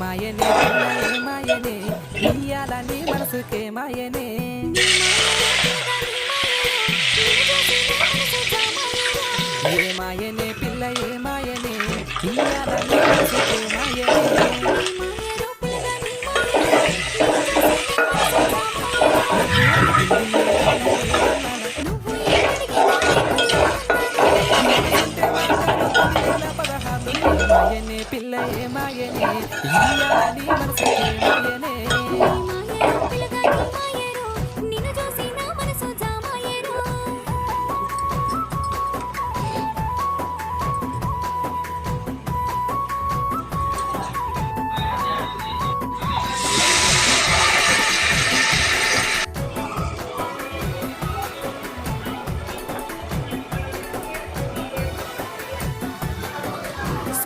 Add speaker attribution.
Speaker 1: మాయనే పిల్ల ఏ మాయనే ఇయ్యాల నీ మనసుకే మాయనే ఏ మాయనే పిల్ల ఏ మాయనే ఇయ్యాల నీ మనసుకే మాయనే మాయనే పిల్ల ఏ మాయనే ఇయ్యాల నీ మనసుకే మాయనే